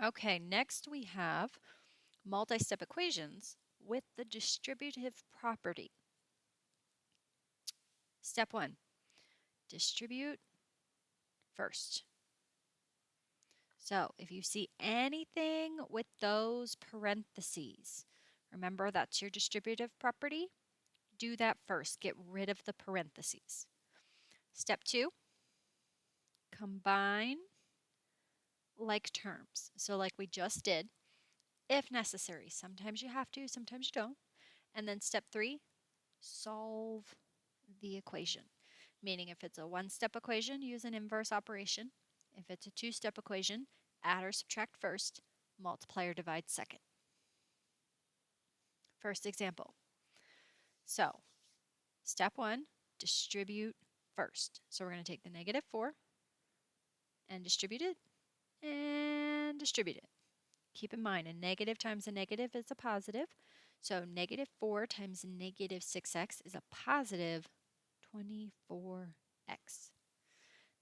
Okay, next we have multi-step equations with the distributive property. Step 1, distribute first. So if you see anything with those parentheses, remember that's your distributive property. Do that first. Get rid of the parentheses. Step 2, combine like terms. So like we just did, if necessary. Sometimes you have to, sometimes you don't. And then step 3, solve the equation. Meaning if it's a one-step equation, use an inverse operation. If it's a two-step equation, add or subtract first, multiply or divide second. First example. So, step 1, distribute first. So we're going to take the negative 4 and distribute it and distribute it. Keep in mind, a negative times a negative is a positive. So negative 4 times negative 6x is a positive 24x.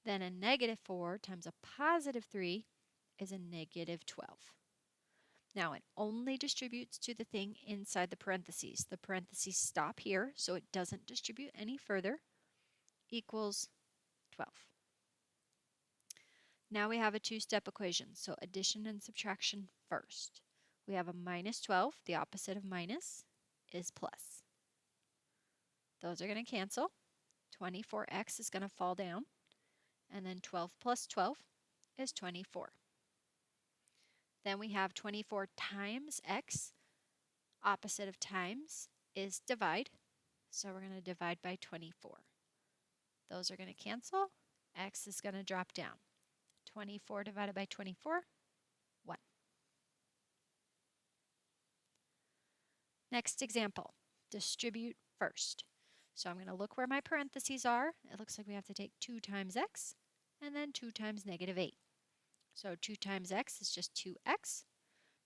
Then a negative 4 times a positive 3 is a negative 12. Now it only distributes to the thing inside the parentheses. The parentheses stop here, so it doesn't distribute any further, equals 12. Now we have a two-step equation, so addition and subtraction first. We have a minus 12, the opposite of minus is plus. Those are going to cancel. 24x is going to fall down, and then 12 plus 12 is 24. Then we have 24 times x. Opposite of times is divide, so we're going to divide by 24. Those are going to cancel. X is going to drop down. 24 divided by 24, 1. Next example, distribute first. So I'm going to look where my parentheses are. It looks like we have to take 2 times x and then 2 times negative 8. So 2 times x is just 2x.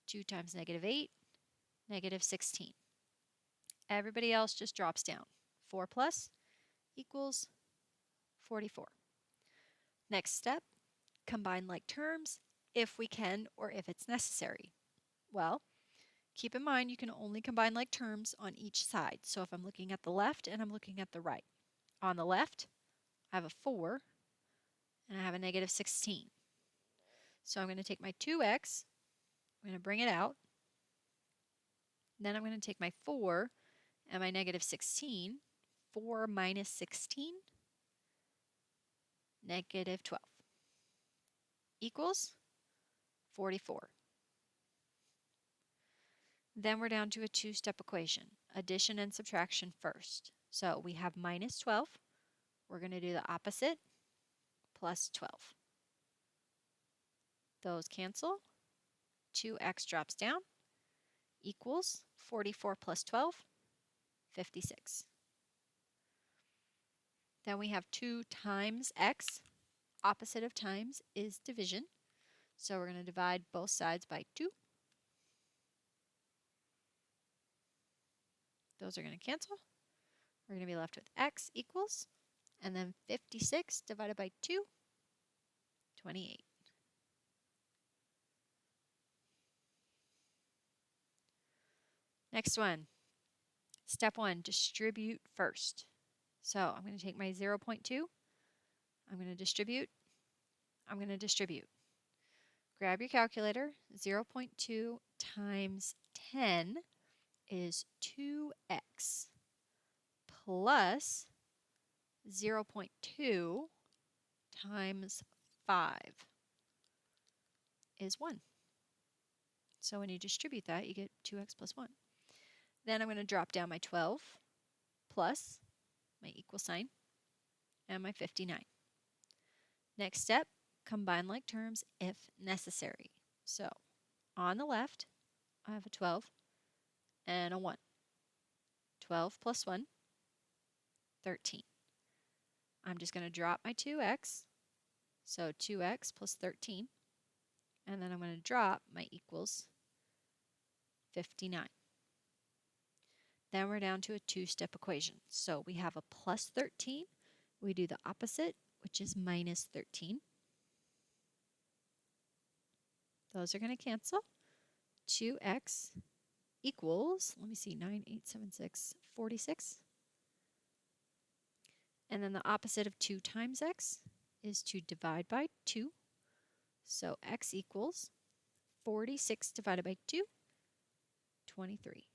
2 times negative 8, negative 16. Everybody else just drops down. 4 plus equals 44. Next step, combine like terms if we can or if it's necessary. Well, keep in mind you can only combine like terms on each side. So if I'm looking at the left and I'm looking at the right. On the left, I have a 4 and I have a negative 16. So I'm going to take my 2x, I'm going to bring it out. Then I'm going to take my 4 and my negative 16. 4 minus 16, negative 12, equals 44. Then we're down to a two-step equation, addition and subtraction first. So we have minus 12. We're going to do the opposite, plus 12. Those cancel. 2x drops down, equals 44 plus 12, 56. Then we have 2 times x. Opposite of times is division. So we're going to divide both sides by 2. Those are going to cancel. We're going to be left with x equals, and then 56 divided by 2, 28. Next one, step 1, distribute first. So I'm going to take my 0.2, I'm going to distribute, I'm going to distribute. Grab your calculator, 0.2 times 10 is 2x plus 0.2 times 5 is 1. So when you distribute that, you get 2x plus 1. Then I'm going to drop down my 12 plus my equal sign and my 59. Next step, combine like terms if necessary. So on the left, I have a 12 and a 1. 12 plus 1, 13. I'm just going to drop my 2x, so 2x plus 13, and then I'm going to drop my equals 59. Then we're down to a two-step equation. So we have a plus 13. We do the opposite, which is minus 13. Those are going to cancel. 2x equals, let me see, 9, 8, 7, 6, 46. And then the opposite of 2 times x is to divide by 2. So x equals 46 divided by 2, 23.